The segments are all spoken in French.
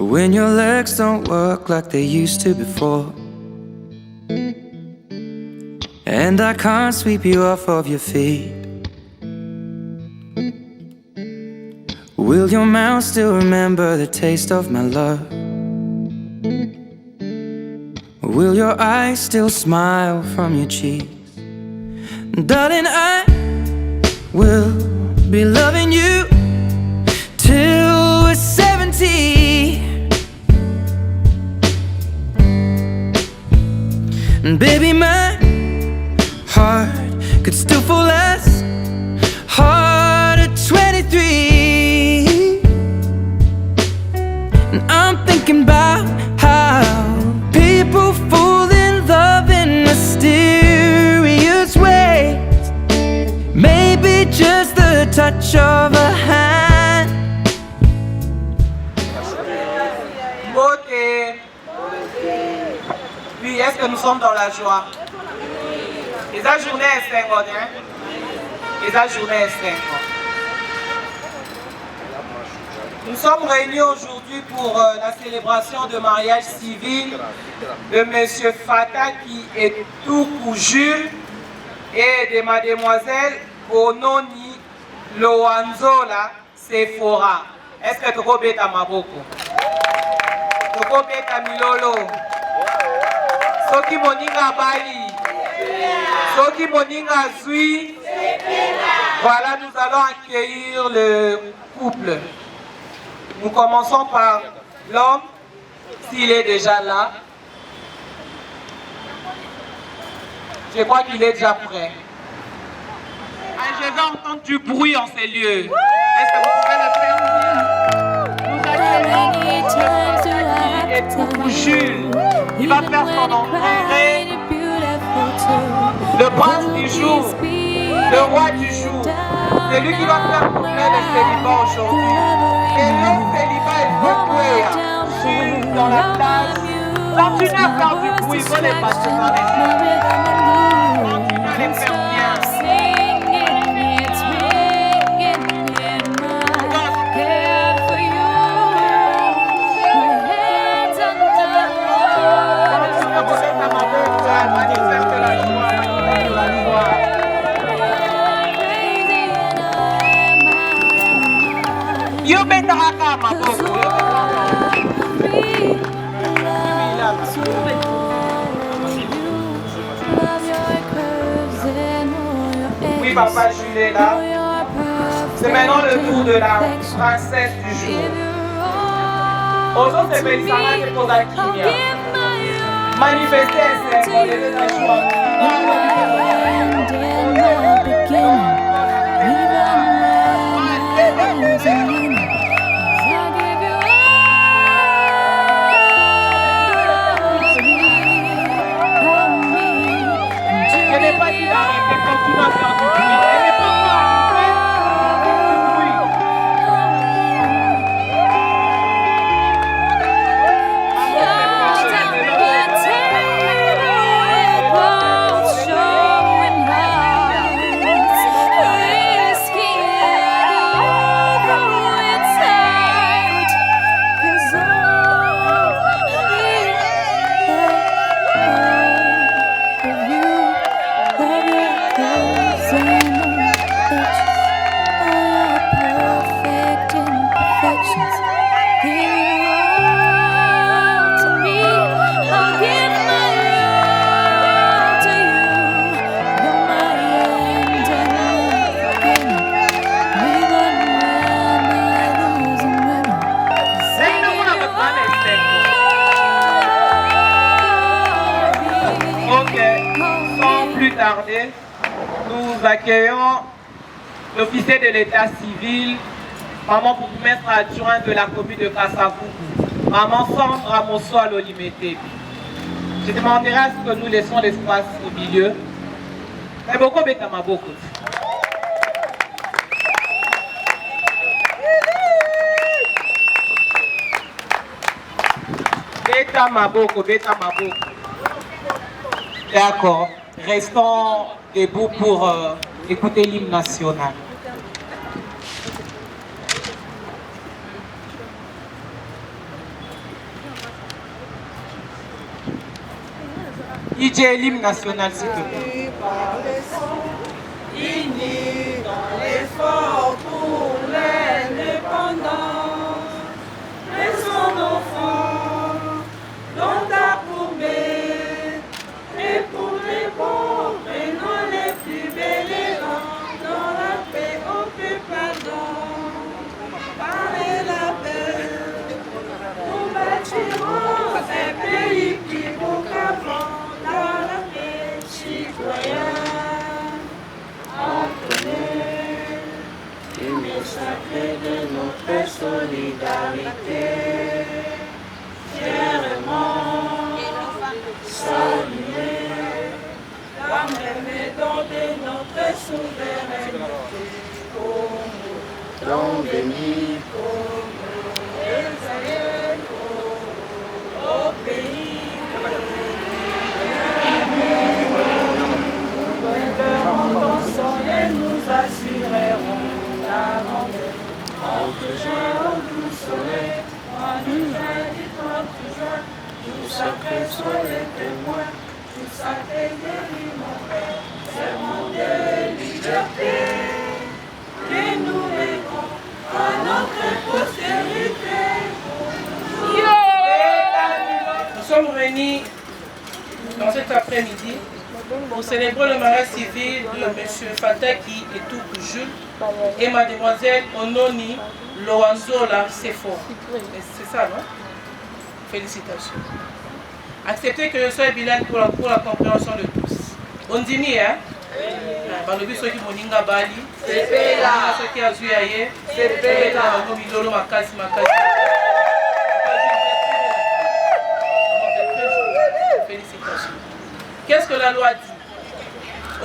when your legs don't work like they used to before, and I can't sweep you off of your feet. Will your mouth still remember the taste of my love? Will your eyes still smile from your cheeks? Darling, I will be loving you till we're 70. And baby, my heart could still fall as hard at 23. And I'm thinking about how people fall in love in mysterious ways. Maybe just the touch of a hand. Beauté. Oui, est-ce que nous sommes dans la joie? Et la journée est 5 ans, hein? Et la journée est 5 ans. Nous sommes réunis aujourd'hui pour la célébration de mariage civil de M. Fata qui est tout pour Jules et de mademoiselle Ononi Loanzola Sephora. Est-ce que tu connais ta maboko? Tu connais ta milolo? Soki moninga bali, soki moninga zui. Voilà, nous allons accueillir le couple. Nous commençons par l'homme, s'il est déjà là. Je crois qu'il est déjà prêt. Ah, je vais entendre du bruit en ces lieux. Est-ce que vous pouvez le faire? Nous accueillons pour Jules. Il va faire son entrée. Le prince du jour, le roi du jour. C'est lui qui va faire couper le célibat aujourd'hui. Et le célibat est voué. Jules dans la place. Continuez à faire du bruit, vous les passer dans les yeux. Continuez à les faire bien. Yo betaraka maboko. Oui, papa Jules est là. C'est maintenant le tour de la princesse du jour. Aujourd'hui, c'est Bélissana qui pose à Kimia. Manifester, c'est pour les deux choix. Je n'ai pas dit d'arrêter, continue à faire du bruit. Elle n'est pas nous accueillons l'officier de l'état civil, maman bourgmestre adjoint de la commune de Kasavubu, maman Sandra Mosso à l'Olimete. Je demanderai à ce que nous laissons l'espace au milieu. Mais beaucoup bêta ma beaucoup. Bêta ma beaucoup, bêta ma beaucoup. D'accord. Restons debout pour écouter l'hymne national. DJ l'hymne national, s'il te plaît. Unis dans l'effort pour l'indépendance, laissons nos enfants dans ta courbée, et pour les bons, prenons les plus belles dans la paix, au plus pardon, par la paix, nous bâtirons un pays plus beau qu'avant, dans la paix citoyenne. Le sacré de notre solidarité, fièrement saluer la même don de notre souveraineté, pour nous béni, pour Israël, au pays. Et nous assurerons la rendez en toujours au doux soleil, en nous indiquant toujours, tout sacré soit les témoins, tout sacré guérit mon Père, serment de liberté, que nous léguons à notre postérité. Nous sommes réunis dans cet après-midi pour célébrer le mariage civil de M. Fataki et Toukou Jules et Mademoiselle Ononi Loanzola Sefo. C'est ça, non? Félicitations. Acceptez que je sois bilingue pour la compréhension de tous. On dit ni, hein? Balobi soki moninga bali. C'est là. Soki azuyaye. C'est là. Midolo makasi makasi. Félicitations. Qu'est-ce que la loi dit?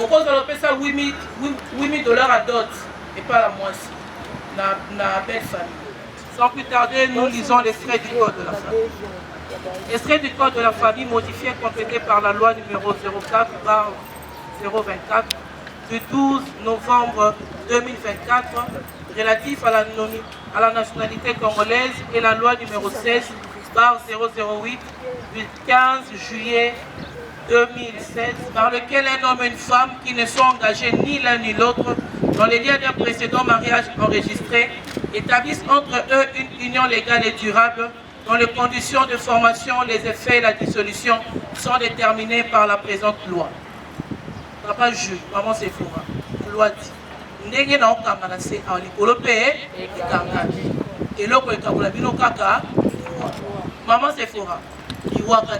Au cause de l'opé ça 8 000 $ à dot et pas la moitié. Na belle famille. Sans plus tarder, nous lisons l'extrait du code de la famille. Extrait du code de la famille modifié et complété par la loi numéro 04/024 du 12 novembre 2024 relatif à la nationalité congolaise et la loi numéro 16/008 du 15 juillet 2016 par lequel un homme et une femme qui ne sont engagés ni l'un ni l'autre dans les liens d'un précédent mariage enregistré établissent entre eux une union légale et durable dont les conditions de formation, les effets et la dissolution sont déterminés par la présente loi. Papa juge, maman c'est fou. Loi dit. Ndenge na okanga na se en likolo pe ekanga. Eloko ekabula bino kaka. Maman c'est fou. Iwaka.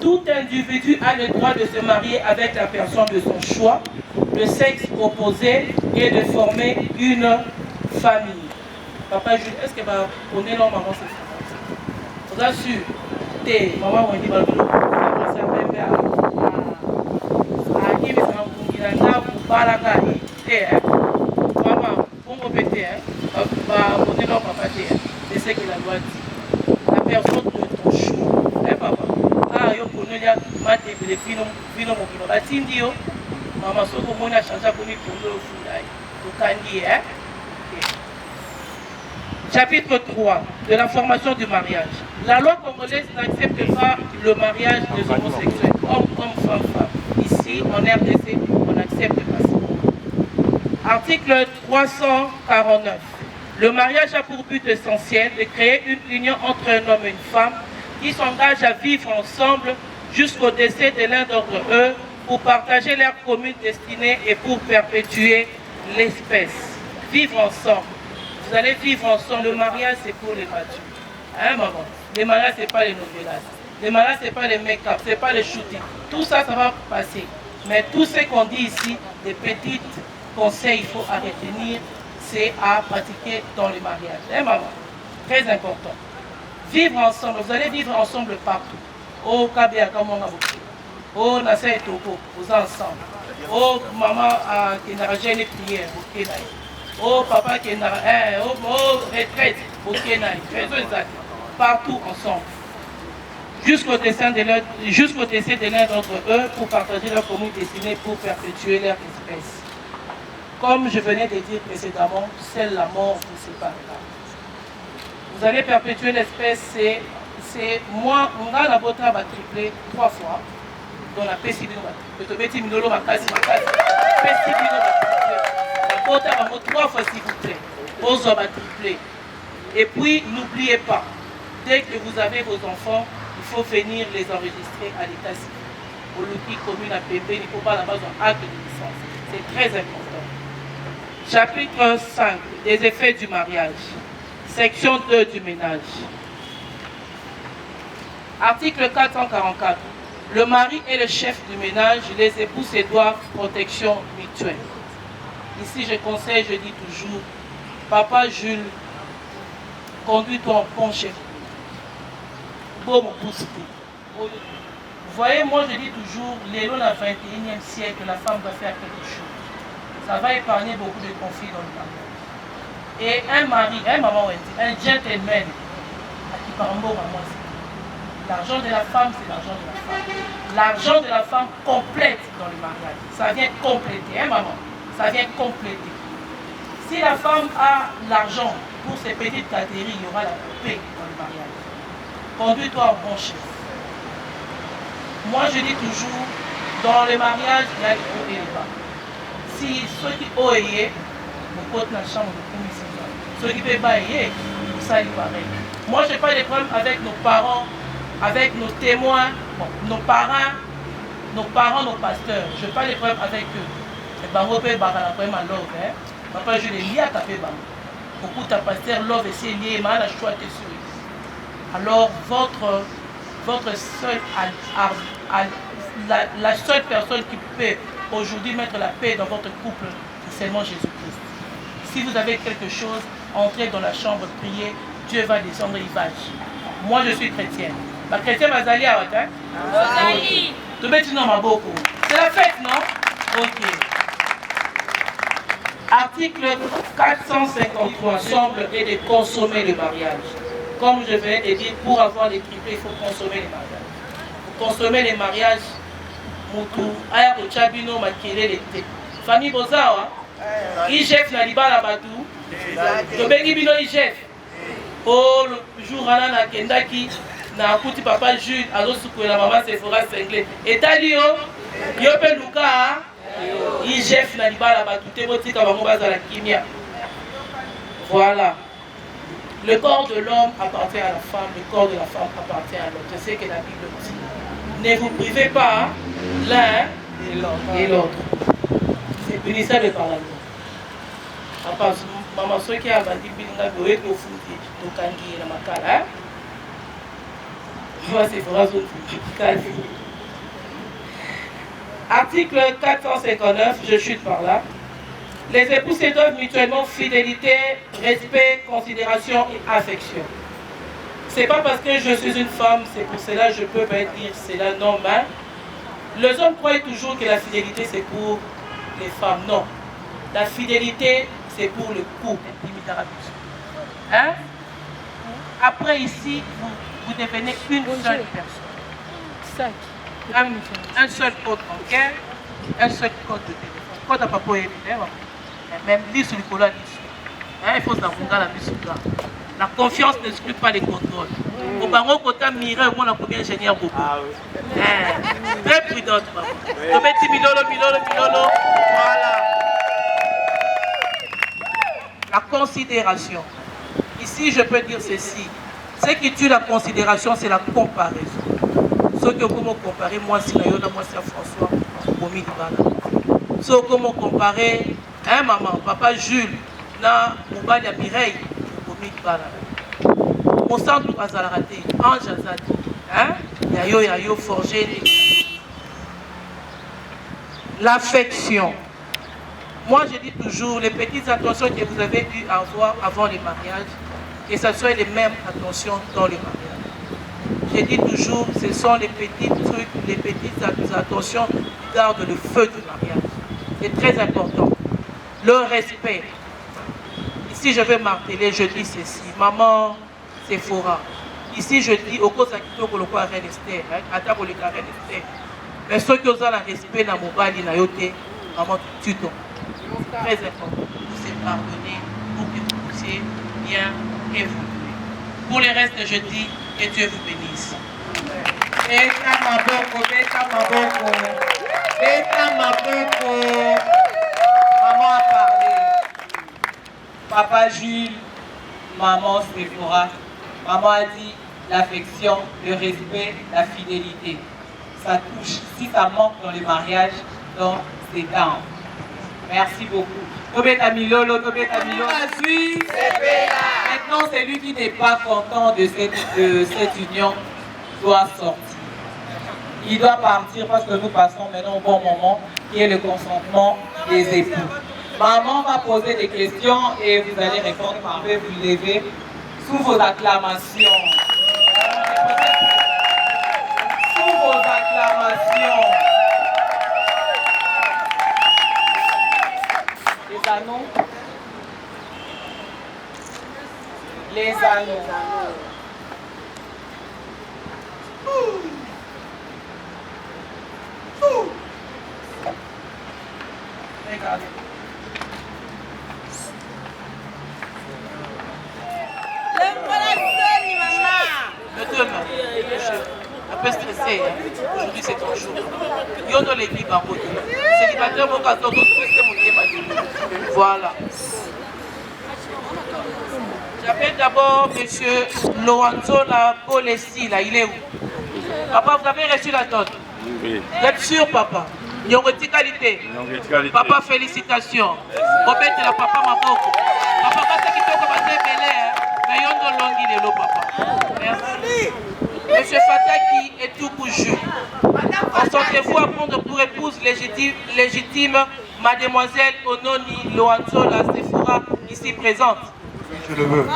Tout individu a le droit de se marier avec la personne de son choix, le sexe opposé et de former une famille. Papa Jules, est-ce que on est là, maman, c'est ça? Vous assure, maman, on dit, c'est ce que la loi dit. La personne de ton choix. Hein, papa? Ah, yo konolia mate bele fino mokino batindi yo. Mama soko mona chanja komi pondo fulai. Tokandi, hein? Chapitre 3 de la formation du mariage. La loi congolaise n'accepte pas le mariage des homosexuels, homme, femme. Ici, en RDC, on n'accepte pas ça. Article 349. Le mariage a pour but essentiel de créer une union entre un homme et une femme qui s'engagent à vivre ensemble jusqu'au décès de l'un d'entre eux pour partager leur commune destinée et pour perpétuer l'espèce. Vivre ensemble. Vous allez vivre ensemble. Le mariage, c'est pour les matures. Hein, maman? Le mariage, c'est pas les novelas. Le mariage, c'est pas les make-up, c'est pas les shootings. Tout ça, ça va passer. Mais tout ce qu'on dit ici, des petits conseils, il faut retenir, c'est à pratiquer dans le mariage. Hein, maman? Très important. Vivre ensemble. Vous allez vivre ensemble partout. Oh, Kabia, comment on a beaucoup. Oh, Nassa et Toko, vous ensemble. Oh, maman, qui n'a pas gêné prière, ok, oh, papa, qui n'a pas retraite, ok, partout ensemble. Jusqu'au décès de l'un d'entre eux pour partager leur commune destinée pour perpétuer leur espèce. Comme je venais de dire précédemment, seule la mort vous séparera. Vous allez perpétuer l'espèce, c'est moi, on a la bota va tripler 3 fois. Dans la PCB, le tobeti minolo ma case, PCB va tripler. La bota va 3 fois s'il vous plaît. Ozo va tripler. Et puis, n'oubliez pas, dès que vous avez vos enfants, il faut venir les enregistrer à l'état civil. Au Luki commune à Pépé, il ne faut pas là-bas un acte de licence. C'est très important. Chapitre 5, des effets du mariage. Section 2 du ménage. Article 444. Le mari est le chef du ménage, les époux se doivent protection mutuelle. Ici, je conseille, je dis toujours, Papa Jules, conduis-toi en bon chef. Bon, mon pouce. Vous voyez, moi je dis toujours, les lois du 21e siècle, la femme doit faire quelque chose. Ça va épargner beaucoup de conflits dans le mariage. Et un mari, un maman, un gentleman, à qui par mot, l'argent de la femme, c'est l'argent de la femme. L'argent de la femme complète dans le mariage. Ça vient compléter, hein maman? Ça vient compléter. Si la femme a l'argent pour ses petites catéries, il y aura la paix dans le mariage. Conduis-toi en bon chef. Moi, je dis toujours, dans le mariage, il y a les hauts et les bas. Si ceux qui ont ayé, vous côté dans la chambre de commission. Ceux qui ne peuvent pas ayé, ça y pareil. Moi, je n'ai pas de problème avec nos parents, avec nos témoins, bon, nos parents, nos pasteurs. Je n'ai pas de problème avec eux. Et ben, on peut barrer un problème à l'ordre. Papa, je l'ai lié à taper. Beaucoup de pasteur, l'ordre est lié, mais la choix est sur. Alors, votre seul, la seule personne qui peut aujourd'hui mettre la paix dans votre couple, c'est seulement Jésus-Christ. Si vous avez quelque chose, entrez dans la chambre, priez, Dieu va descendre, il va agir. Moi, je suis chrétienne. La chrétienne va aller à Ouattara. C'est la fête, non? Ok. Article 453, semble et de consommer le mariage. Comme je viens de dire, pour avoir les triplés, il faut consommer les mariages. Pour consommer les mariages, Moutou, Aya Kochabino, Makele, les thé. Famille Bozawa, Ijef Naliba la Badou, Tobegi Bino Ijef. Oh, le jour à la Kendaki, na Kuti Papa Jules, Azosukou et la maman Sephora Senglé. Et Talio, Yope Luka, Ijef Naliba la Badou, Tebotika Mamobaza la Kimia. Voilà. Le corps de l'homme appartient à la femme, le corps de la femme appartient à l'autre. Je sais que la Bible dit. Ne vous privez pas l'un et l'autre. C'est punissable par la loi. Maman, ceux qui ont dit que vous Tokangi na Makala. Article 459, je chute par là. Les époux se doivent mutuellement fidélité, respect, considération et affection. C'est pas parce que je suis une femme, c'est pour cela que je peux pas dire cela, non, mais les hommes croient toujours que la fidélité c'est pour les femmes. Non. La fidélité c'est pour le couple. Hein? Après ici, vous devenez une seule personne. Un seul code bancaire, un seul code de téléphone. Code à papa et même lire sur le collant. Il faut savoir la mise. La confiance n'exclut pas les contrôles. Au baron, quand on mire, on a combien d'ingénieurs beaucoup. Très prudente, maman. Milolo. Voilà. La considération. Ici, je peux dire ceci. Ce qui tue la considération, c'est la comparaison. Ce que comment comparer, moi, c'est Nayola, moi, c'est François, Bomi Dibana. Ce comment comparer, hein, maman, papa Jules, na Moubali Mireille, Bomi Dibana. Mon centre Azalaraté, Ange Azadi, hein, Yayo, forgé. L'affection. Moi, je dis toujours, les petites attentions que vous avez dû avoir avant les mariages, que ce soit les mêmes attentions dans les mariages. Je dis toujours, ce sont les petits trucs, les petites attentions qui gardent le feu du mariage. C'est très important. Le respect. Ici, je vais marteler, je dis ceci. Maman, c'est Sephora. Ici, je dis, au cause de pour le quoi Reine Esther, à pour le cas Reine Esther. Mais ceux qui ont le respect dans mon bali, maman, tu t'en. Très important. Vous êtes pardonné pour que vous puissiez bien évoluer. Pour le reste, je dis Que Dieu vous bénisse. Beta maboko, beta maboko. Beta maboko. Maman a parlé. Papa Jules, maman Sephora. Maman a dit l'affection, le respect, la fidélité. Ça touche. Si ça manque dans le mariage, donc c'est down. Merci beaucoup. Tobeta Milolo, Tobeta Milolo. Maintenant, celui qui n'est pas content de cette union doit sortir. Il doit partir parce que nous passons maintenant au bon moment qui est le consentement des époux. Maman va poser des questions et vous allez répondre. Vous pouvez vous lever sous vos acclamations. Sous vos acclamations. Les anneaux. Les anneaux. Regardez. Un peu stressé, hein. Aujourd'hui c'est ton jour. Yo dans l'église en côté. Célibataire, mon cas, voilà. J'appelle d'abord monsieur Lorenzo la Polessi, là, il est où? Papa, vous avez reçu la dot? Oui. Vous êtes sûr, papa? Nyongeti qualité. Papa, félicitations. Robert, la papa Maboko. Papa, pas qui toko basé belé, mais yondo longi lelo, papa. Merci. Monsieur Fataki est tout pour Jules. Consentez-vous à prendre pour épouse légitime mademoiselle Ononi Lorenzo la Sephora, ici présente? Je le veux. Ok.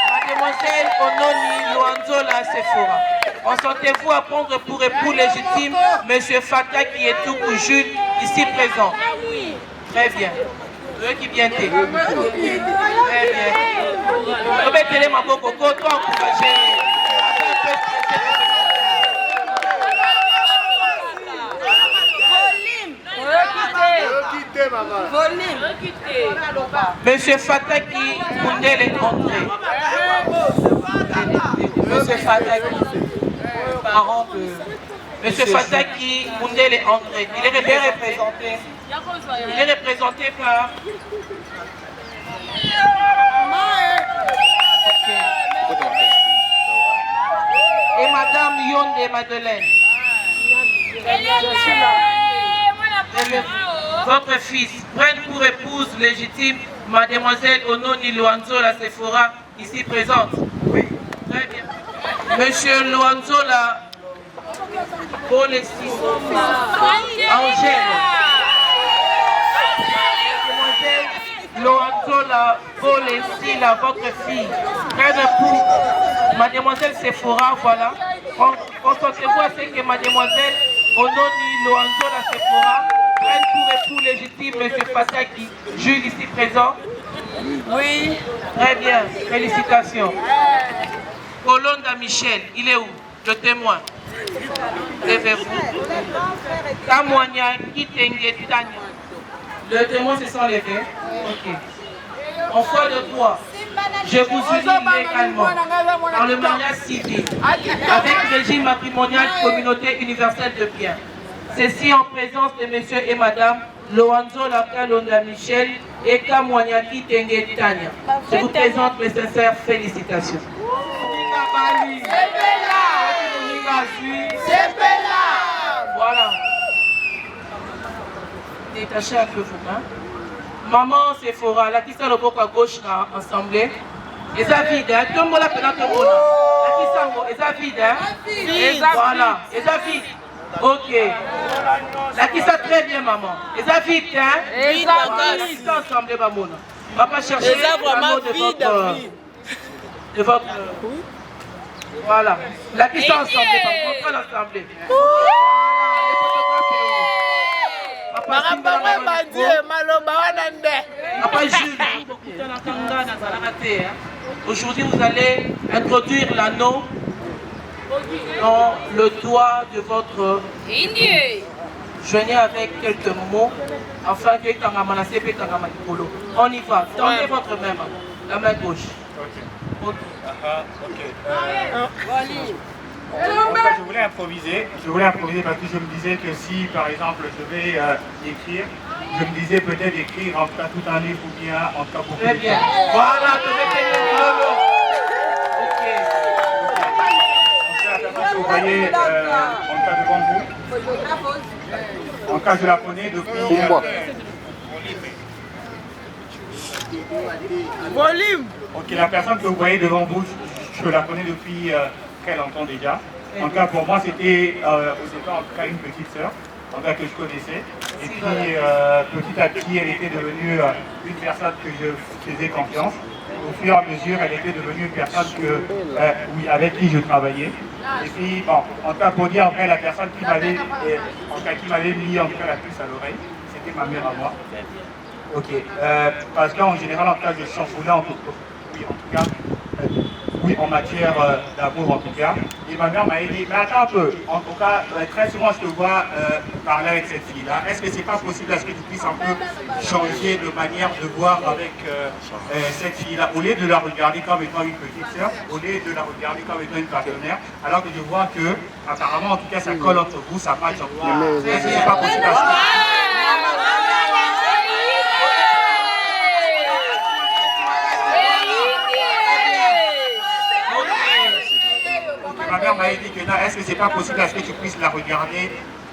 Mademoiselle Ononi Lorenzo la Sephora. Consentez-vous à prendre pour époux légitime monsieur Fata qui est tout pour Jules, ici présent? Très bien. Eux qui viennent. Très bien. Mettez-les ma beaucoup, toi encouragé. Monsieur Fataki Koundel est entré. Monsieur Fataki, parent de... Monsieur Fataki Koundel est entré. Il est représenté. Il est représenté par... Okay. Et Madame Yonde Madeleine. Votre fils prenne pour épouse légitime Mademoiselle Ononi Lorenzo la Sephora, ici présente. Oui. Très bien. Monsieur Lorenzo la Polessi. Angèle. Lorenzo la Polessi, la votre fille. Prenne pour Mademoiselle Sephora, voilà. Concentrez-vous à ce que Mademoiselle Ononi Lorenzo la Sephora prenne pour époux légitime monsieur Fataki, Jules ici présent. Oui. Très bien, félicitations. Colonda Michel, il est où? Le témoin. Levez-vous. Tamoigna Kitenge Tanya. Le témoin se sent levé. Ok. En foi de foi, je vous unis légalement dans le mariage civil avec régime matrimonial communauté universelle de biens. Ceci en présence de monsieur et madame Lorenzo Lakalonda Michel et Kamwanyaki Tenge Tanya. Je vous présente mes sincères félicitations. Voilà. Détachez un peu vos mains. Maman Sephora, la qui s'est le à gauche ensemble. Et ça vide, hein? Tout le monde a fait notre monde. La qui s'en et ça vide, hein? Voilà. Et ça vide. Ok. La qui ça très bien, maman. Et ça vide, hein? Et ça vide. Ensemble, maman. On va pas chercher l'amour de votre. Voilà. La qui sont ensemble, maman. Ensemble. Aujourd'hui, vous allez introduire l'anneau dans le doigt de votre époux. Joignez avec quelques mots afin que on y va. Tendez votre main. La main gauche. Ok. En fait, je voulais improviser parce que je me disais que si, par exemple, je vais écrire, je me disais peut-être écrire en tout cas tout un livre ou bien en tout cas beaucoup. Très bien. Voilà, tu veux tenir le micro. Ok. Vous voyez, en cas devant vous, en cas je la connais depuis... Volume. Ok, la personne que vous voyez devant vous, je la connais depuis très longtemps déjà. En tout cas, pour moi, c'était au départ en tout cas une petite sœur, en tout cas que je connaissais. Et puis, petit à petit, elle était devenue une personne que je faisais confiance. Au fur et à mesure, elle était devenue une personne oui, avec qui je travaillais. Et puis, bon, en tout cas, pour dire après, la personne qui m'avait mis en tout cas la puce à l'oreille, c'était ma mère à moi. Ok, parce qu'en général, en tout cas, je chamboulais en tout cas, oui, en matière d'amour en tout cas. Et ma mère m'a dit, mais attends un peu, en tout cas, très souvent je te vois parler avec cette fille-là. Est-ce que c'est pas possible, est-ce que tu puisses un peu changer de manière de voir avec cette fille-là, au lieu de la regarder comme étant une petite sœur, au lieu de la regarder comme étant une partenaire, alors que je vois que, apparemment, en tout cas, ça colle entre vous, ça match entre vous. Est-ce que c'est pas possible ma mère m'a dit que non, est-ce que c'est pas possible, est-ce que tu puisses la regarder?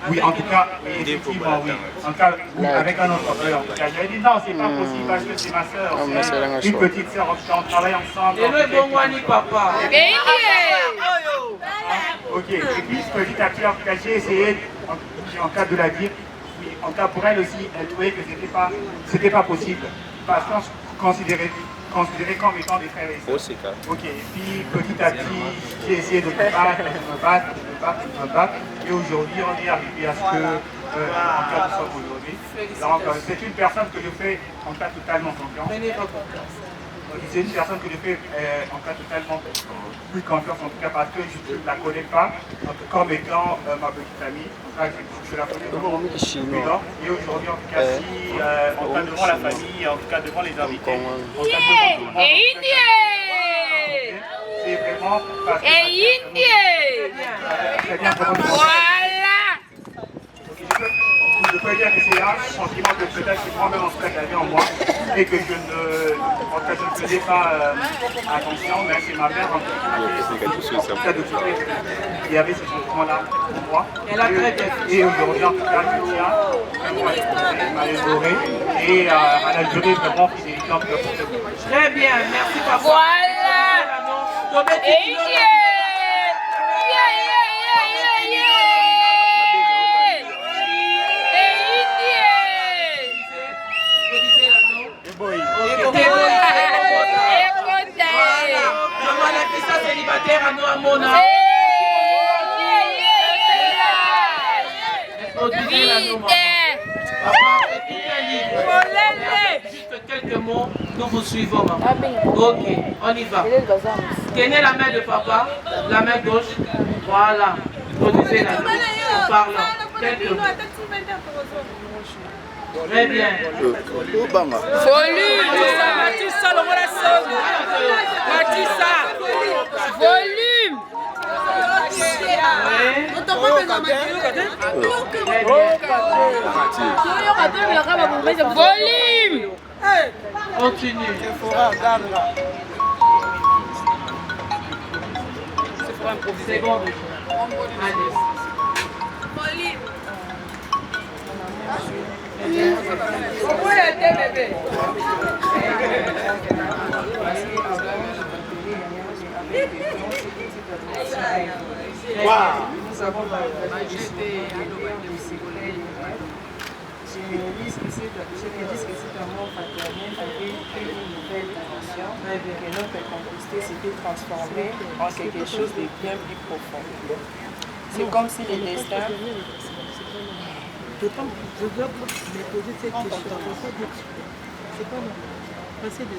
Oui, en tout cas, oui, effectivement, oui. En tout cas, oui, avec un autre œil, en tout cas. J'avais dit non, c'est pas possible parce que c'est ma soeur, c'est une petite soeur, en tout cas, on travaille ensemble. Et le bon Wani papa. Ok, et puis petit à petit, en tout cas, j'ai essayé, en cas de la dire, oui, en tout cas, pour elle aussi, elle trouvait que c'était pas possible. Parce qu'on considérait comme étant des frères et sœurs. Ok, et puis petit à petit, j'ai essayé de me battre. Et aujourd'hui, on est arrivé à ce que, en cas, nous sommes aujourd'hui. Donc, c'est une personne que je fais en cas totalement confiance. C'est une personne que je fais en cas totalement plus confiance, en tout cas parce que je ne la connais pas comme étant ma petite amie. En tout cas, je la connais depuis lors. Et aujourd'hui, en tout cas, si en tout cas devant la famille, en tout cas devant les invités, en tout cas devant tout le monde, c'est vraiment parce que très bien. Je peux dire que c'est un sentiment que peut-être que moi-même en tout cas j'avais en moi et que je ne faisais pas attention, mais c'est ma mère en tout cas qui avait ce sentiment-là en moi. Et aujourd'hui en tout cas je tiens à l'élaborer et à la durée vraiment fidélité en tout cas pour ce. Très bien, merci papa. Voilà. Célibataire à nous à Mona. Juste quelques mots, nous vous suivons, maman. Ok, on y va. Tenez la main de papa, la main gauche. Voilà. Produisez la main en parlant. Quelques mots. Très bien. Volume. Volume. Volume. Continue. C'est bon. Allez. Nous avons ajusté à l'oreille de Ségolène. Je dis que cet amour paternel avait pris une nouvelle dimension et que notre complicité s'était transformée en quelque chose de bien plus profond. C'est comme si le destin... Je dois me poser cette question. C'est pas normal. Passez des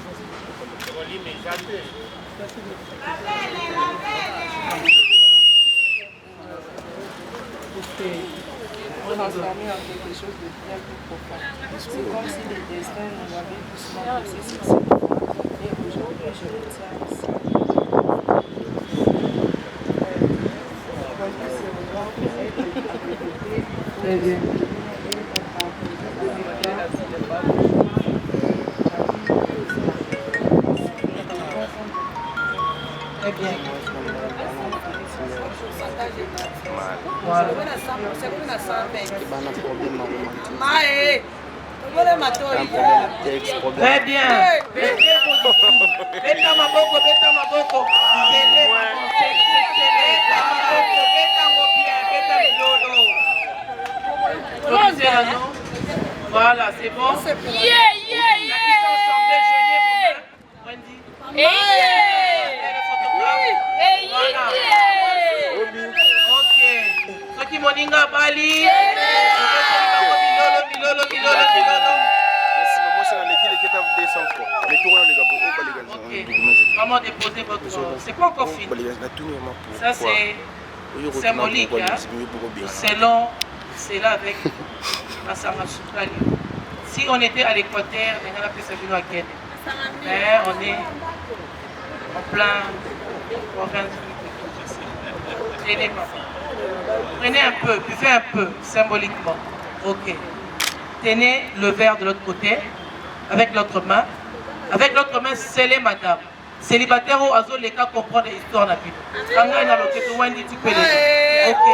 transformé en quelque chose de bien plus profond. C'est comme si le destin nous avait doucement poussé sur ce point. Et aujourd'hui, je le tiens ici. Très bien. Très bien. Voilà. Très bien. Beta maboko, beta maboko. Voilà, c'est bon. Ok. Soki moninga bali. Milolo. Comment déposer votre... C'est pas encore fini. Ça c'est symbolique. Hein? Selon, c'est là avec Masama Soukali. Si on était à l'Équateur, on est en plein province. Prenez un peu, buvez un peu, symboliquement. Ok. Tenez le verre de l'autre côté, avec l'autre main. Avec l'autre main, scellez madame. Célibataire ou azo, les cas comprendre l'histoire n'a plus. Quand on a l'autre, tu peux les. Ok.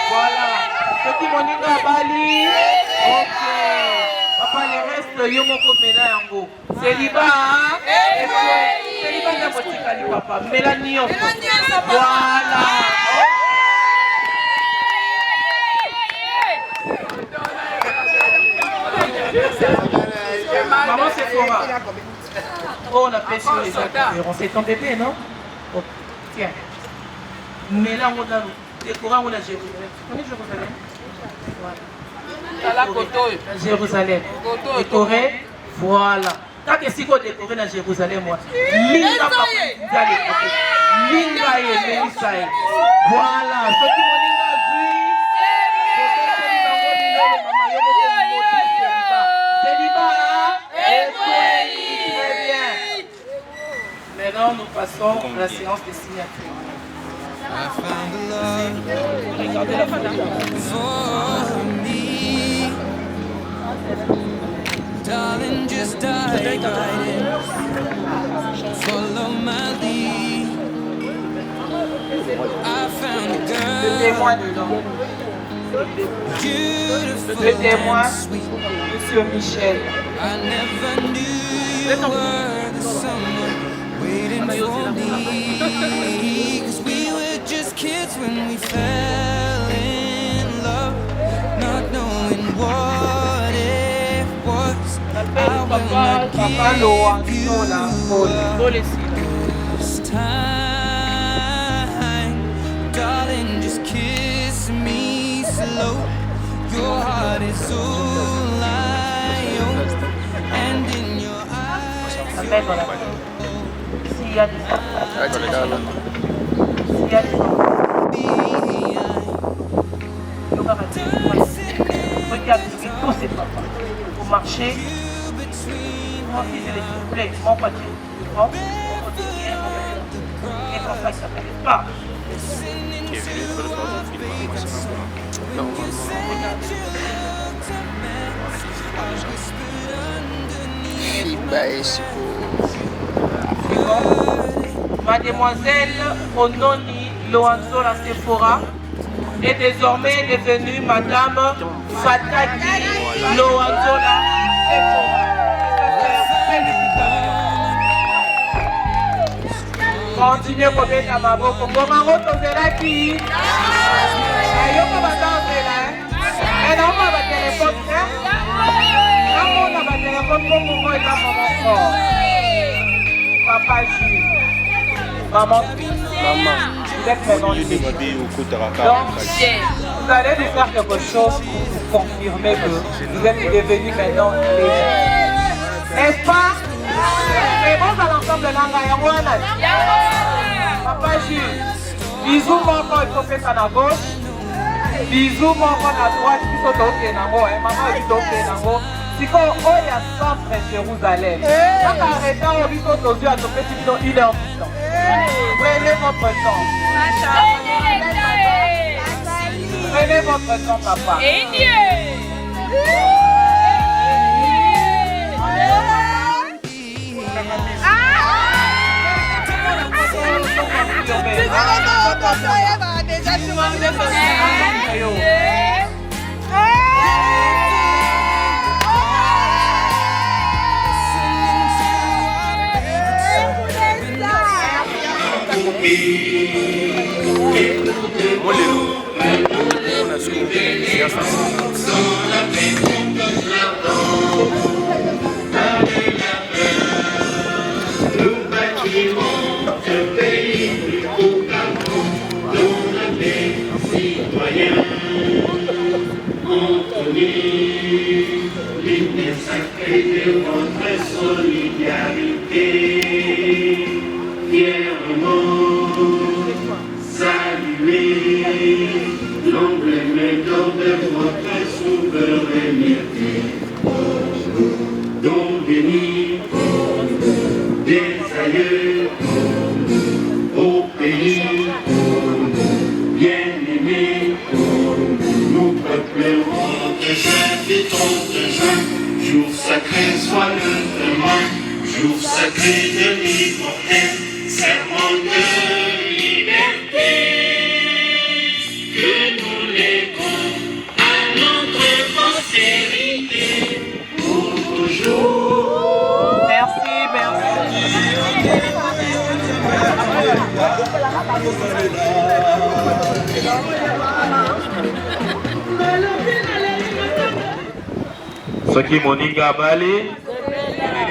Voilà. Petit moninga bali. Ok. Papa, les restes, yomoko mela yango. Célibat. Célibat na botikali papa. Mélanie. Voilà. Maman Sephora. Oh, on a fait sur les acteurs. C'est ton bébé, non? Oh, tiens. Mais là, on a décoré, on a Jérusalem. Tu connais Jérusalem? Voilà. Jérusalem. Décoré, voilà. Quand est-ce qu'on décoré dans Jérusalem, moi? Linga papa, Linga et Mélissaï. Voilà. Ce qui m'ont dit, maintenant, nous passons à la séance de signature. Regardez la fada. Darling, just dive right in. Follow my lead. I found a girl. Le témoin, Monsieur Michel. I never knew you were the someone waiting for me. 'Cause we were just kids when we fell in love, not knowing what it was. I will not give you this time, darling. Just kiss me slow. Your heart is so light, and in your eyes. S'il y a des regarde tous ces papas. Vous marchez. Mon fils, s'il vous plaît, mon pâtier. Mon pâtier, et comme ça, il s'appelle pas. Mademoiselle Ononi Loanzola Sephora est désormais devenue Madame Fataki Loanzola Sephora. Continuez pour mettre à ma boca. Comment on te verra qui? Ayo ko bazazela. Et non pas votre téléphone. Non on a votre téléphone pour vous voir ta maman. Papa Jules. Maman. Vous êtes maintenant ici. Donc, vous allez nous faire quelque chose pour vous confirmer que vous êtes devenus maintenant les. N'est-ce pas? C'est bon à l'ensemble de l'Angayawana. Papa Jules, bisous mon frère, il faut faire ça à gauche. Bisous mon frère à droite, il faut toquer dans moi. Maman dit toquer dans moi. Si on est à centre Jérusalem, quand on arrête, on dit qu'on doit à toquer sur 1 heure du temps. Prenez votre temps. Prenez votre temps, papa. Jour sacré soit le demain, jour sacré de l'immortel, serment de liberté, que nous léguons à notre postérité pour toujours. Merci, merci. Soki moninga abali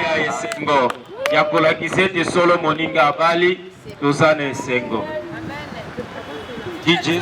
ya esengo ya kolakisa ete solo moninga abali toza na esengo. DJ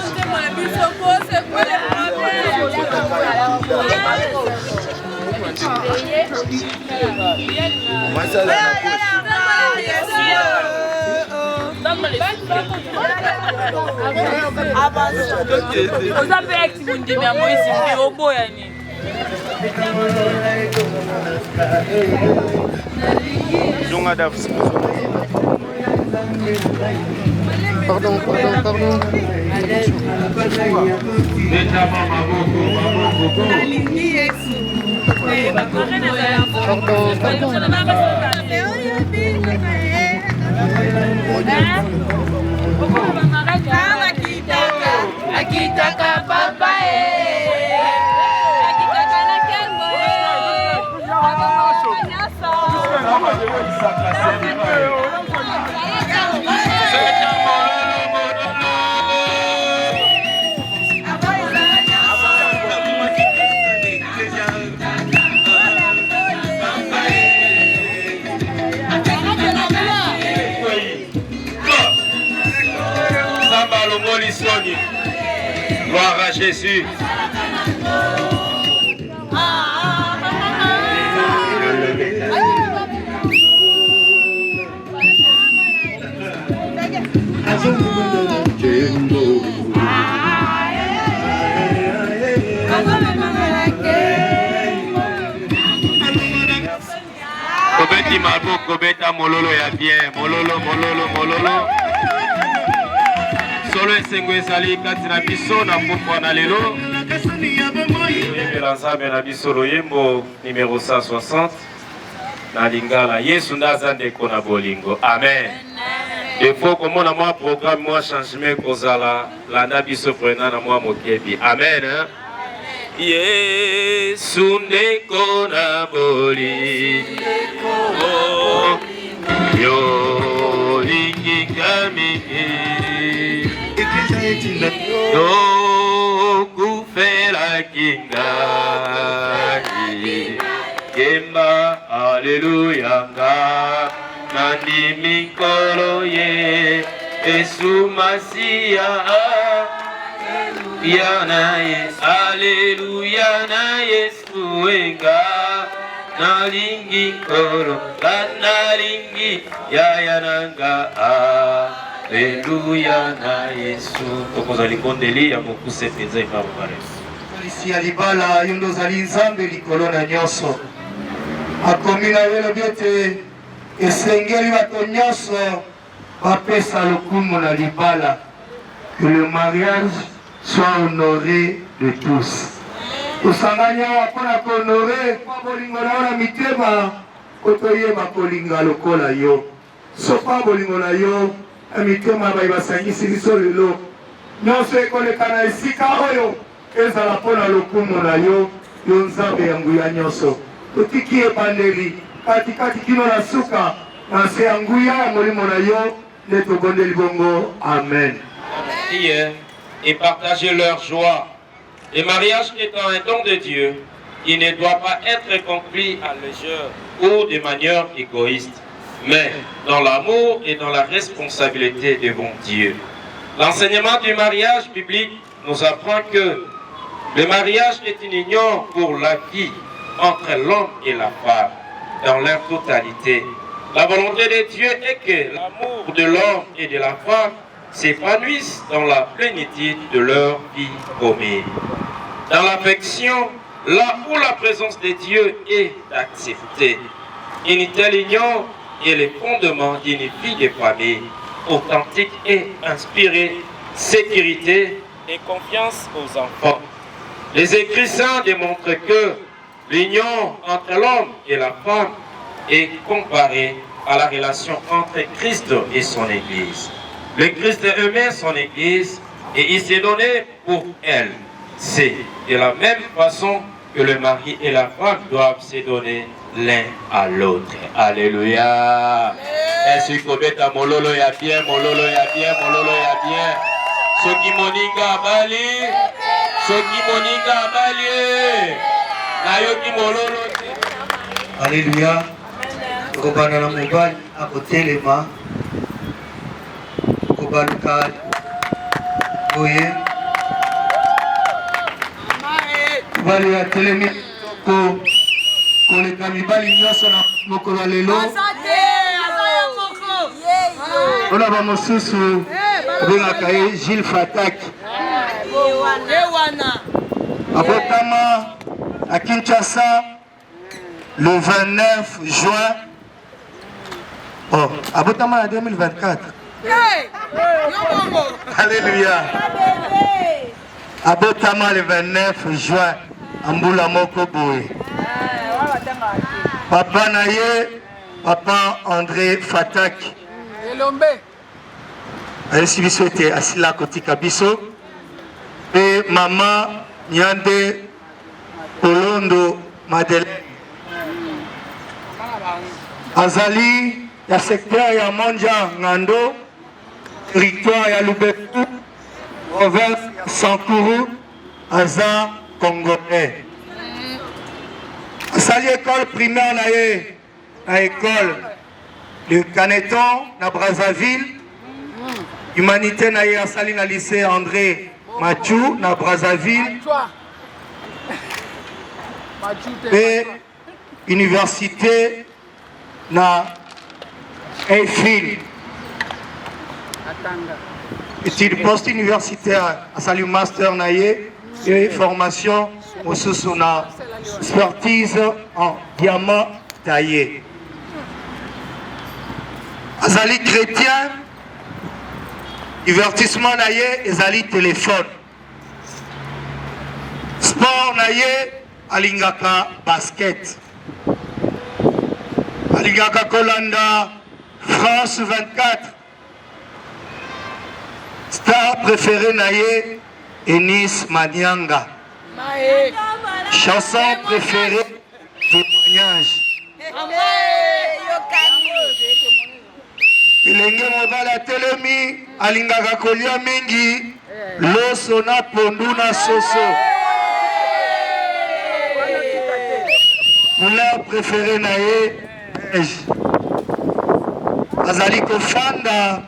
Pardon. Gloire à Jésus. Kobeti maboko beta mololo ya bien, mololo. Solo esengo ezali kati na biso na mboka na lelo. Oyembela Nzambe na biso loyembo numéro 160 na lingala Yesu ndaza ndeko na bolingo. Amen. Il faut komona mwa programme mwa changement kozala landa biso prena na mwa mokebi. Amen. Yesu ndeko na bolingo yo lingi kamiki Dokufela kingai Kemba Alleluia nga Nandi mikolo ye Yesu Masia Yana Yesu Alleluia na Yesu enga Nalingi koro Nalingi Yayananga Alléluia na Yesu. Tokozali kondeli ya mokuse penza ipabo pare. Ici ya libala yo ndozali nzambe likolo na nyonso. Akomi na yo lobi ete esengeli bato nyonso bapesa lokumu na libala. Que le mariage soit honoré de tous. Tosangani awa mpona kohonore mpo bolingo na yo na mitema po toyeba kolinga lokola yo. Sopa bolingo na yo na mitema bayi basangisi biso lelo nyonso ekoleka na esika oyo ezala mpona lokumu na yo yo nzambe ya nguya nyonso. Totiki ebandeli katikati kino na suka na se ya nguya ya molimo na yo nde tobondeli bongo. Amen. Prière et partager leur joie. Le mariage étant un don de Dieu, il ne doit pas être conclu à légère ou de manière égoïste, mais dans l'amour et dans la responsabilité devant Dieu. L'enseignement du mariage biblique nous apprend que le mariage est une union pour la vie entre l'homme et la femme dans leur totalité. La volonté de Dieu est que l'amour de l'homme et de la femme s'épanouissent dans la plénitude de leur vie commune. Dans l'affection, là où la présence de Dieu est acceptée. Une telle union est le fondement d'une vie de famille authentique et inspirée, sécurité et confiance aux enfants. Les écrits saints démontrent que l'union entre l'homme et la femme est comparée à la relation entre Christ et son Église. Le Christ aimait son Église et il s'est donné pour elle. C'est de la même façon que le mari et la femme doivent se donner l'un à l'autre. Alléluia. Est-ce que vous êtes à mololo ya bien, mololo ya bien, mololo ya bien. Ceux qui moninga bali, ceux qui moninga bali. Nayoki mololo. Alléluia. Kobana na mobali akotelema. Kobaluka. Oye. Bali ya telemi ko koleka mibali nyonso na mokolo lelo. Ona ba mosusu bengaka ye Gilles Fatak. Abotama à Kinshasa le 29 juin. Oh, abotama en 2024. Alléluia. Abotama le 29 juin. Ambula moko boye. Papa naye, papa André Fatak. Ayesi biso ete asila kotika biso. Et maman Nyande Polondo Madeleine. Azali ya secteur ya Monja Ngando, territoire ya Lubefu, province ya Sankuru, Aza Congolais. Asali école primaire naye, na école de Caneton na Brazzaville. Humanité naye asali na lycée André Mathieu na Brazzaville. Et université na Eiffel. Études post-universitaires asali master naye et formation au na expertise en diamant taillé. Azali chrétien, divertissement naye ezali téléphone. Sport naye alingaka basket. Alingaka kolanda France 24. Star préféré naye Enis Madianga. Chanson préférée témoignage. Elenge mobala telemi alingaka kolia mingi loso na pondu na soso. Couleur préférée naye beige. Azali kofanda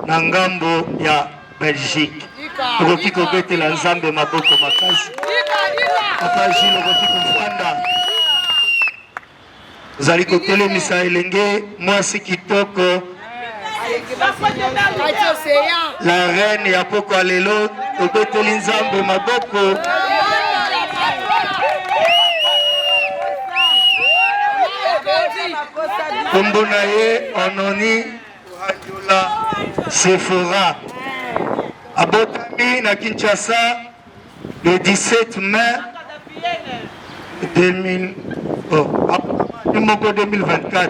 na ngambo ya Belgique. Okoki kobetela nzambe maboko makasi. Papa Gilles okoki kofanda. Ozali kotelemisa elenge mwasi kitoko La reine ya pokwa lelo tobeteli nzambe maboko. Kombo na ye Ononi Handiola Sephora abotami na Kinshasa le 17 mai 2024.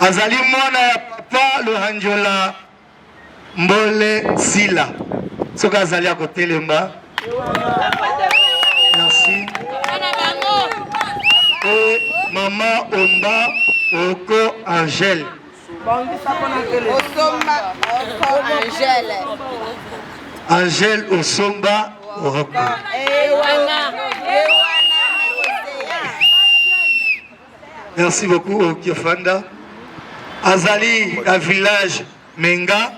Azali mwana ya papa le Handiola Mbole Sila. Soka azali à côté lemba. Merci. Et maman Omba Oko Angèle. Angèle Osomba Oko. Merci beaucoup au Kiofanda. Azali, un village Menga,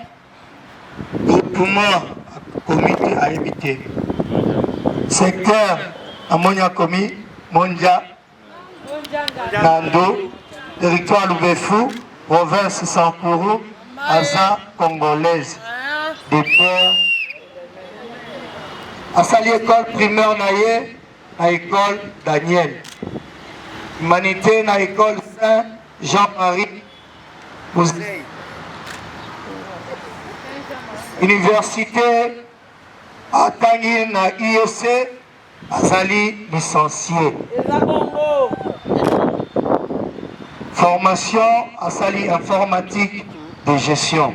groupement comité à éviter. Secteur Amonia Komi, Mondia, Nando, territoire Loubefou, province Sankourou, Aza congolaise, des pères. Asali école primaire Naye, à école Daniel. Humanité na école Saint Jean-Marie Mouzley. Université à Tangi na IEC, Azali licencié. Formation Azali informatique de gestion.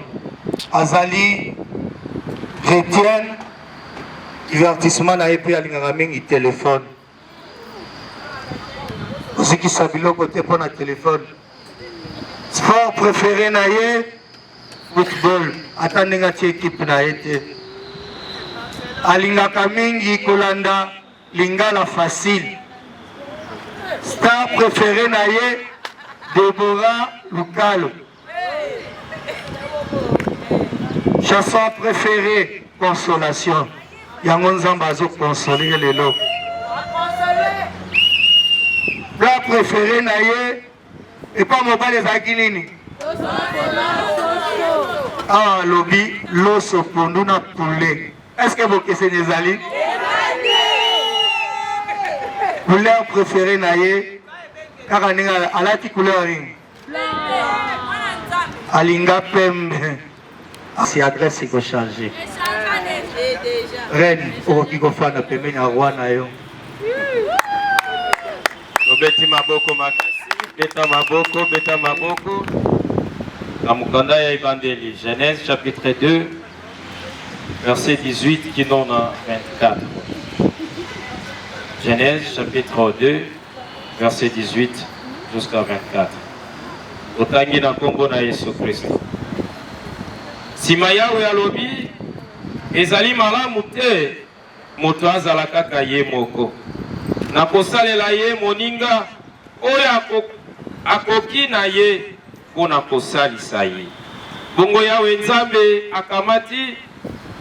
Azali chrétienne, divertissement na EP alingamingi téléphone. Ce qui s'habille côté pour notre téléphone. Sport préféré naïe, football. Attendez notre équipe naïe. Alinga Kamingi Kolanda, Lingala facile. Star préféré naïe, Deborah Lukalo. Chanson préférée, consolation. Yangon Zambazo consoler les lots. Plat préféré naïe et pas mon bal les aguilini. Ah lobby l'osso ponduna poulet. Est-ce que vous connaissez les alliés? Couleur préférée naïe car à la couleur alinga pembe. Si adresse il faut changer. Reine au Kigofan a pembe na roi naïo. Beti maboko makasi, beta maboko. Kamukanda ya Evangélie, Genèse chapitre 2, verset 18 qui donne à 24. Genèse chapitre 2, verset 18 jusqu'à 24. Otangi na kombo na Yesu Kristo. Sima yawe alobi, ezali malamu te, moto azala kaka ye moko. Na kosalela ye moninga oyo akoki na ye pona kosalisa ye. Bongo yawe nzambe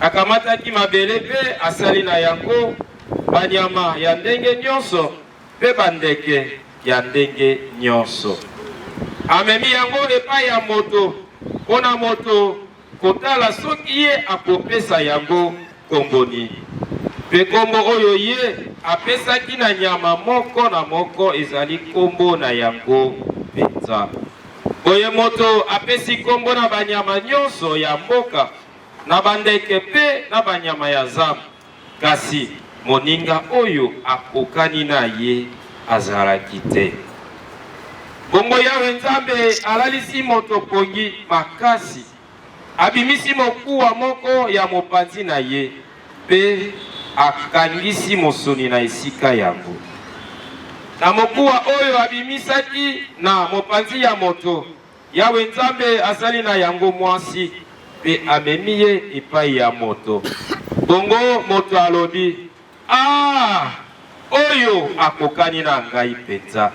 akamataki mabele pe asali na yango banyama ya ndenge nyonso pe bandeke ya ndenge nyonso. Amemi yango epai ya moto pona moto kotala soki ye akopesa yango komboni. Pe kombo oyo ye apesaki na nyama moko na moko ezali kombo na yango penza. Oye moto apesi kombo na banyama nyonso ya mboka na bandeke pe na banyama ya zamba. Kasi moninga oyo akokani na ye azalaki te. Bongo yawe nzambe alalisi moto pongi makasi. Abimisi mokuwa moko ya mopanzi na ye pe akangisi mosoni na esika yango. Na mokuwa oyo abimisaki na mopanzi ya moto, yawe nzambe azali na yango mwasi pe amemi ye epai ya moto. Bongo moto alobi, oyo akokani na ngai penza.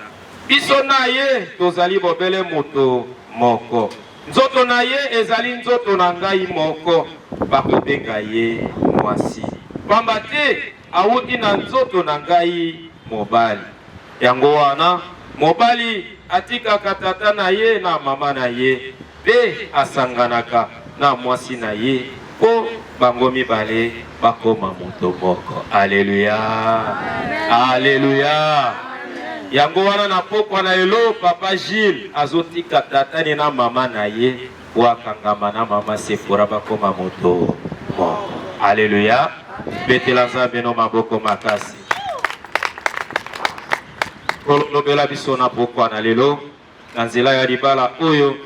Biso na ye tozali bobele moto moko. Nzoto na ye ezali nzoto na ngai moko, bakobenga ye mwasi. Pamba te awuti na nzoto na ngai mobali. Yango wana mobali atikaka tata na ye na mama na ye pe asanganaka na mwasi na ye po bango mibale bakoma moto moko. Alléluia. Alléluia. Yango wana na pokwa na elo papa Gilles azotika tata ni na mama na ye wakangama na mama Sephora bakoma moto moko. Alléluia. Betela Nzambe no maboko makasi. Kolobela biso na pokwa na lelo na nzela ya libala oyo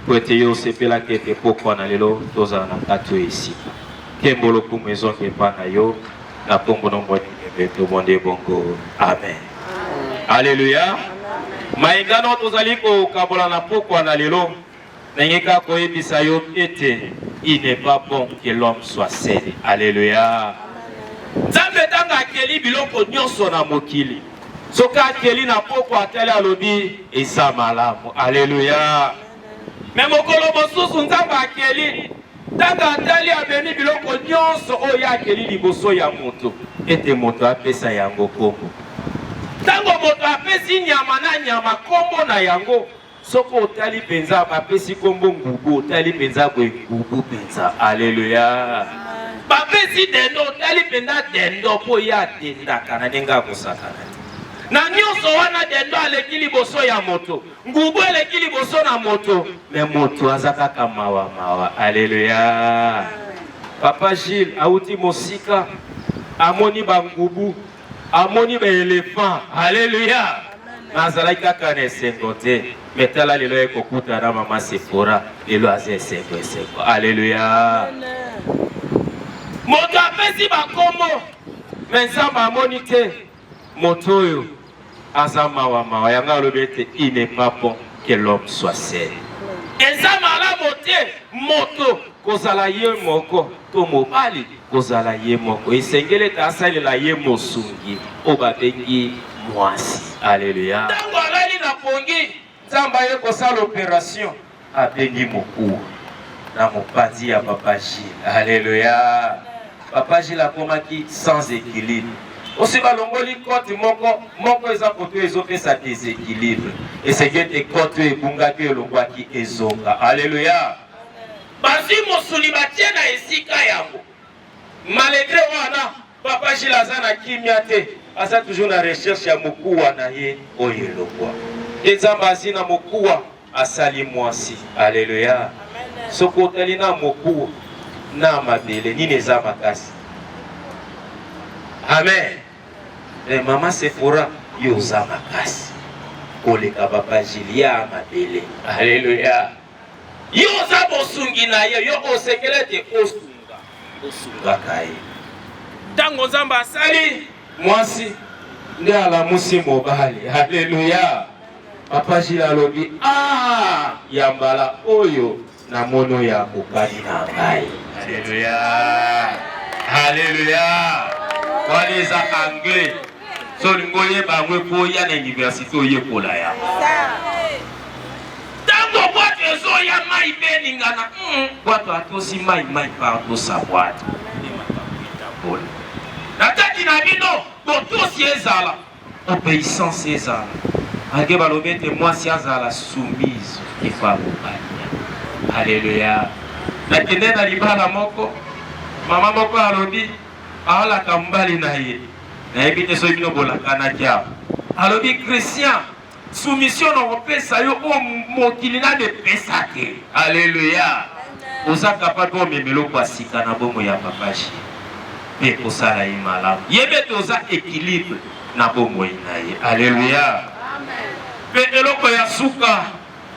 po ete yo osepela kete pokwa na lelo tozala na kati oyo esika. Kembolo kumu ezonge epa na yo na kombo na mboni ngebe tobonde bongo. Amen. Alléluia. Maingano tozali kokabola na pokwa na lelo ndenge kaka koyebisa yo ete il n'est pas bon que l'homme soit seul. Alléluia. Nzambe tanga akeli biloko nyonso na mokili. Soka akeli na pokwa atali alobi eza malamu. Alléluia. Mais mokolo mosusu Nzambe akeli tanga atali abemi biloko nyonso oyo akeli liboso ya moto ete moto apesa yango kombo. Tango moto apesi nyama na nyama kombo na yango soko otali penza bapesi kombo ngubu otali penza bwe ngubu penza. Alléluia. Bapesi dendo otali penza dendo po ya dendaka na nenga kosakana. Na nyonso wana dendo aleki liboso ya moto ngubu eleki liboso na moto me moto aza kaka mawa mawa. Alléluia. Papa Gilles auti mosika amoni bangubu amoni ba éléphant. Alléluia. Nazalaki kaka na esengo te metala lelo ekokuta na mama Sephora lelo aza esengo esengo. Alléluia. Moto apesi bakombo me Nzambe amoni te moto oyo aza mawa mawa. Yango alobi ete il n'est pas bon que l'homme soit seul. Eza malamu te moto kozala ye moko to mobali kozala ye moko. Esengeli ete asalela ye mosungi oyo babengi mwasi. Alléluia. Tango alali na pongi Nzambe aye kosala opération abengi mokuwa na mopanzi ya papa Gilles. Alléluia. Papa Gilles akomaki sans équilibre. Aussi balongoli kote moko eza koto ezopesa déséquilibre. Esengeli ete kote ebungaki elongwaki ezonga. Alléluia. Basi mosuli batie na esika yango. Malgré wana papa Gilles aza na kimia te. Asa toujours na recherche ya mokuwa na ye oyo elongwa. Nzambe asi na mokuwa asali mwasi. Alléluia. Soko otali na mokuwa na mabele nini eza makasi. Amen. Mama Sephora yo oza makasi koleka papa Gilles ya mabele. Alléluia. Yo oza bosungi na ye yo osekele ete osungaka ye. Tango Nzambe asali mwasi nde alamusi mobali. Alléluia. Papa Gilles alobi yambala oyo na mono ya kokani na ngai. Alléluia. Alléluia. Wali eza anglais so lingoye bangwe po ya na université oyekola ya tango boîte ezo ya mai beningana boîte atosi mai parto sa boîte nataki na bino botosi ezala obéissance ezala ake balobi ete mwasi azala soumise efa mobali. Alléluia. nakende na libala moko mama moko alobi aolaka mbali na ye nayebi te soki bino bolakanaki awa alobi Christian soumission na kopesa yo o mokili nani epesa te. Alléluia. oza kapable omemeloko ya sika na bomo ya papa Gilles mpe kosala ye malamu yebe te oza équilibre na bomoi na ye. Alléluia. mpe eloko ya suka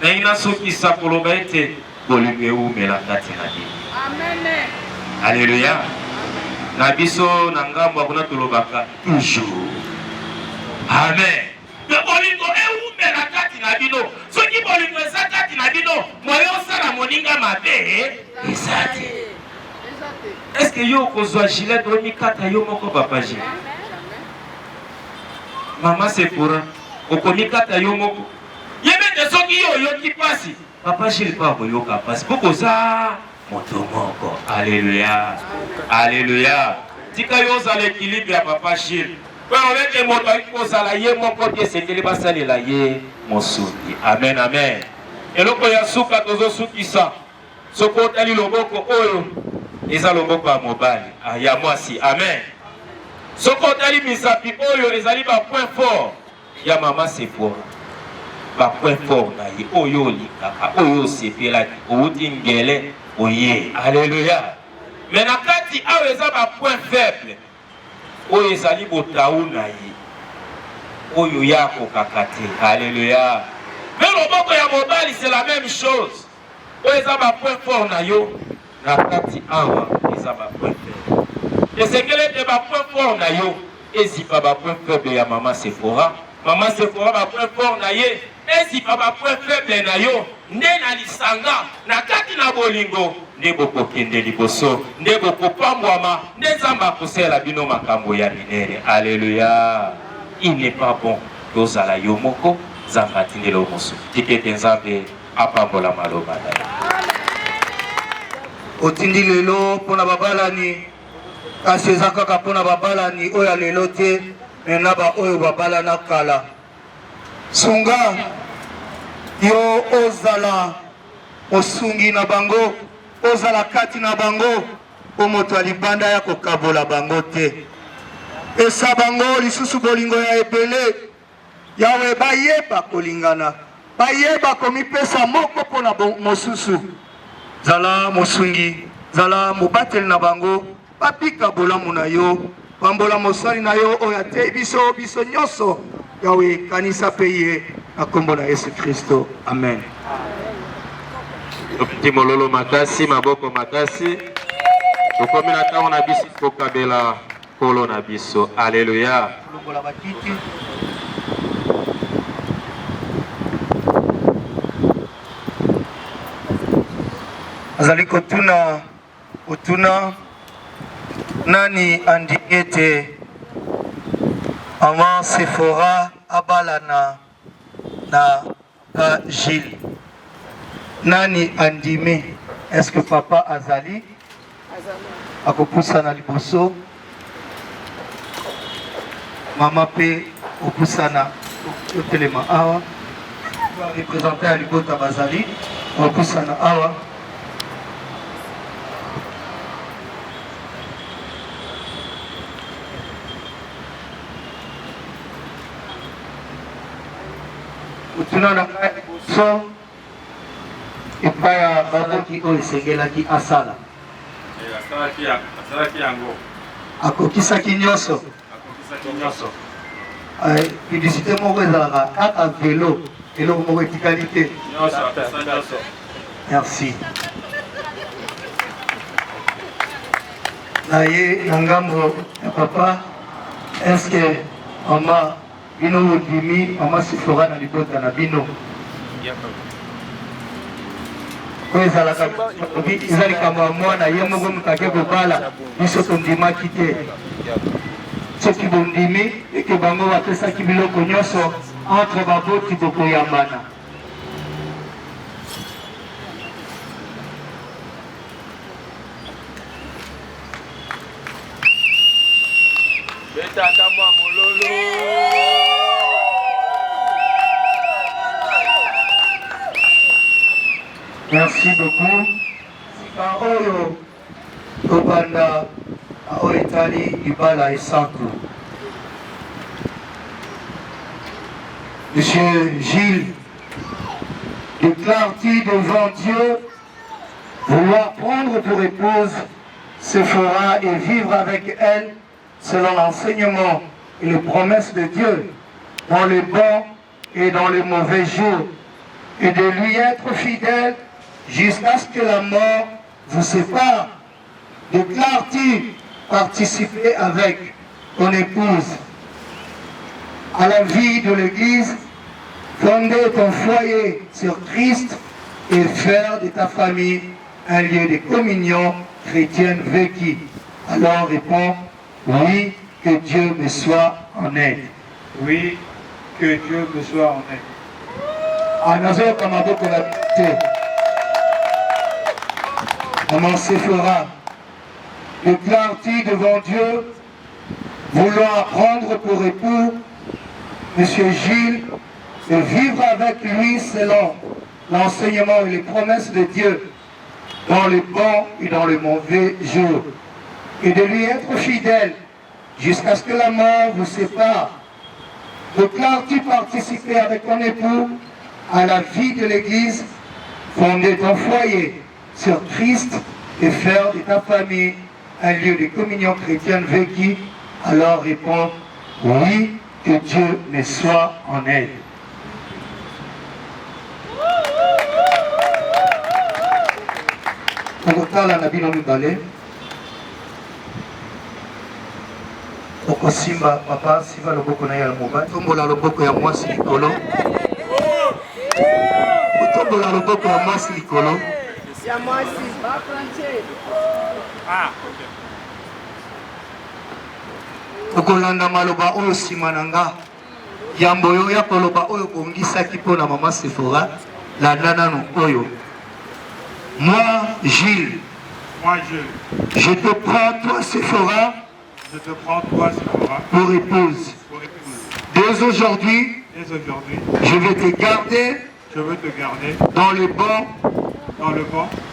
nayi nasukisa koloba ete bolingo eumela kati na bino. Alléluia. Na biso na ngambo akuna tolobaka toujours. Amen. Me bolingo eumela kati na bino. Soki bolingo eza kati na bino moyo osala moninga mabe ezate. Est-ce que yo kozwa gilet omikata yo moko papa Gilles? Mama Sephora okomikata yo moko yebe te soki yo yoki pasi papa Gilles pa boyoka pasi poko za moto moko. Alléluia. Alléluia. Tika yo za l'équilibre ya papa Gilles Quand on est que mon père faut salayer mon côté c'est que les basali la ye mon souki. Amen amen. Et le koya souka tozo souki ça. Soko tali loboko oyo eza loboko ya mobali. Ya mwasi. Amen. Soko tali misapi oyo ezali ba point fort ya mama Sephora. Ba point fort na ye oyo likaka oyo sepelaki outi ngele oye. Alléluia. Mais na kati ayo eza ba point faible. Oyo ezali botaou na ye. Oyo yako kakate. Alléluia. Mais loboko ya mobali c'est la même chose. Oyo eza ba point fort na yo. Na kati awa eza ba point faible. Et c'est qu'elle était ba point fort na yo. Ezipa ba point faible ya mama Sephora. Mama Sephora ba point fort na ye. Ezipa ba point faible na yo. Nde na lisanga. Na kati na bolingo. Nde boko kende liboso. Nde boko pambwama. Nde zamba kusela bino makambo ya minere. Alléluia. Il n'est pas bon que ozala yo moko. Zamba tindele omosu. Tikete nzambe apambola maloba na ye. Otindi lelo pona babalani. Kasi eza kaka pona babalani oyo lelo te. Mena ba oyo babalana kala. Sunga yo ozala osungi na bango, ozala kati na bango, omoto alibanda ya kokabola bango te. Esa bango lisusu bolingo ya ebele, yawe bayeba kolingana, bayeba komipesa moko pona mosusu. Zala mosungi, zala mobateli na bango, bapika bolamu na yo, pambola mosali na yo oya te biso nyonso. Yawe kanisa peye na kombo na Yesu Kristo. Amen. Petit mololo makasi, maboko makasi. Tokomi na tango na biso kokabela kolo na biso. Alléluia. Azali otuna nani andikete avant Sephora abalana na Gilles. Nani andime? Est-ce que papa azali? Akopusa na liboso. Mama pe opusa na otelema awa. Représenter à libota bazali. Opusa na awa. Tunana so ipaya bazaki oyo esengelaki asala asalaki yango akokisaki nyonso publicité moko ezalaka kaka velo eloko moko etikali te. Merci. Na ye na ngambo ya papa, est-ce que mama bino odimi mama Sephora na libota na bino ko ezalaka ezali likambo ya mwana ye moko mokake kobala biso tondimaki te soki bondimi eke bango bapesaki biloko nyonso entre baboti bokoyambana. Betata mwa mololo. Merci beaucoup. Sika oyo kobanda oyo etali libala esantu. Monsieur Gilles, déclare-t-il devant Dieu vouloir prendre pour épouse Sephora et vivre avec elle selon l'enseignement et les promesses de Dieu dans les bons et dans les mauvais jours, et de lui être fidèle jusqu'à ce que la mort vous sépare? Déclare-t-il participer avec ton épouse à la vie de l'Église, fonder ton foyer sur Christ et faire de ta famille un lieu de communion chrétienne vécue? Alors réponds: oui, que Dieu me soit en aide. Oui, que Dieu me soit en aide. Maman Sephora, déclare-t-il devant Dieu vouloir prendre pour époux M. Gilles et vivre avec lui selon l'enseignement et les promesses de Dieu dans les bons et dans les mauvais jours, et de lui être fidèle jusqu'à ce que la mort vous sépare. Déclares-tu participer avec ton époux à la vie de l'Église, fonder ton foyer sur Christ et faire de ta famille un lieu de communion chrétienne vécue? Alors réponds oui, que Dieu me soit en aide. Okotala na bino mibale okosimba papa simba loboko na ye ya mobali, tombola loboko ya mwasi likolo, otombola loboko ya mwasi likolo. Okolanda maloba oyo nsima na nga, yambo oyo ya koloba oyo bongisaki mpo na mama Sephora, landa nanu oyo. Moi, Gilles, je te prends toi Sephora, pour épouse. Dès aujourd'hui, je vais te garder dans le bon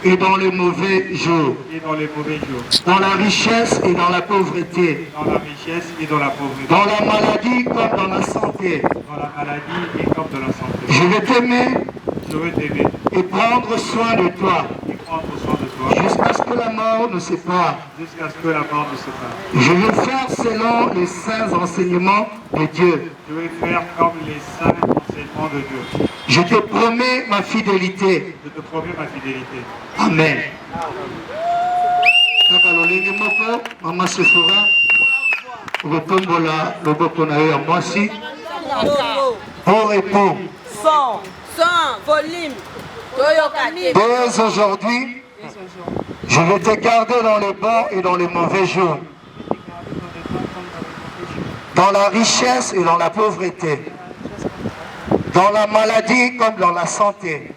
et dans les mauvais jours, dans la richesse et dans la pauvreté, dans la maladie comme dans la santé. Je vais t'aimer et prendre soin de toi jusqu'à ce que la mort nous sépare. Je vais faire selon les saints enseignements de Dieu. Je te promets ma fidélité. Amen. Maman Sephora, retombola loboko na yo ya mwasi pour époux. Son, volume. Dès aujourd'hui, je vais te garder dans les bons et dans les mauvais jours, dans la richesse et dans la pauvreté, dans la maladie comme dans la santé.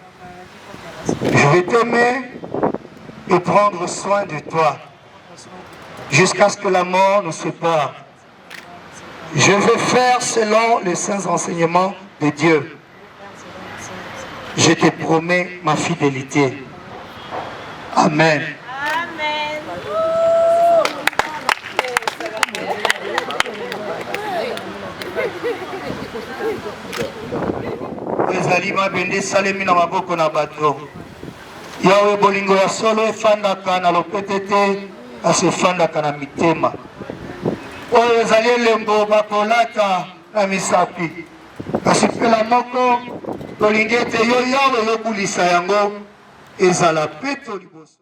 Je vais t'aimer et prendre soin de toi jusqu'à ce que la mort nous sépare. Je vais faire selon les saints enseignements de Dieu. Je te promets ma fidélité. Amen. Amen. ezali mabende esalemi na maboko na bato. Yawe bolingo ya solo efandaka na lopete te, kasi efandaka na mitema. Oyo ezali elembo bakolata na misapi, kasi pela moko tolingi ete yo Yawe yobulisa yango ezala peto liboso.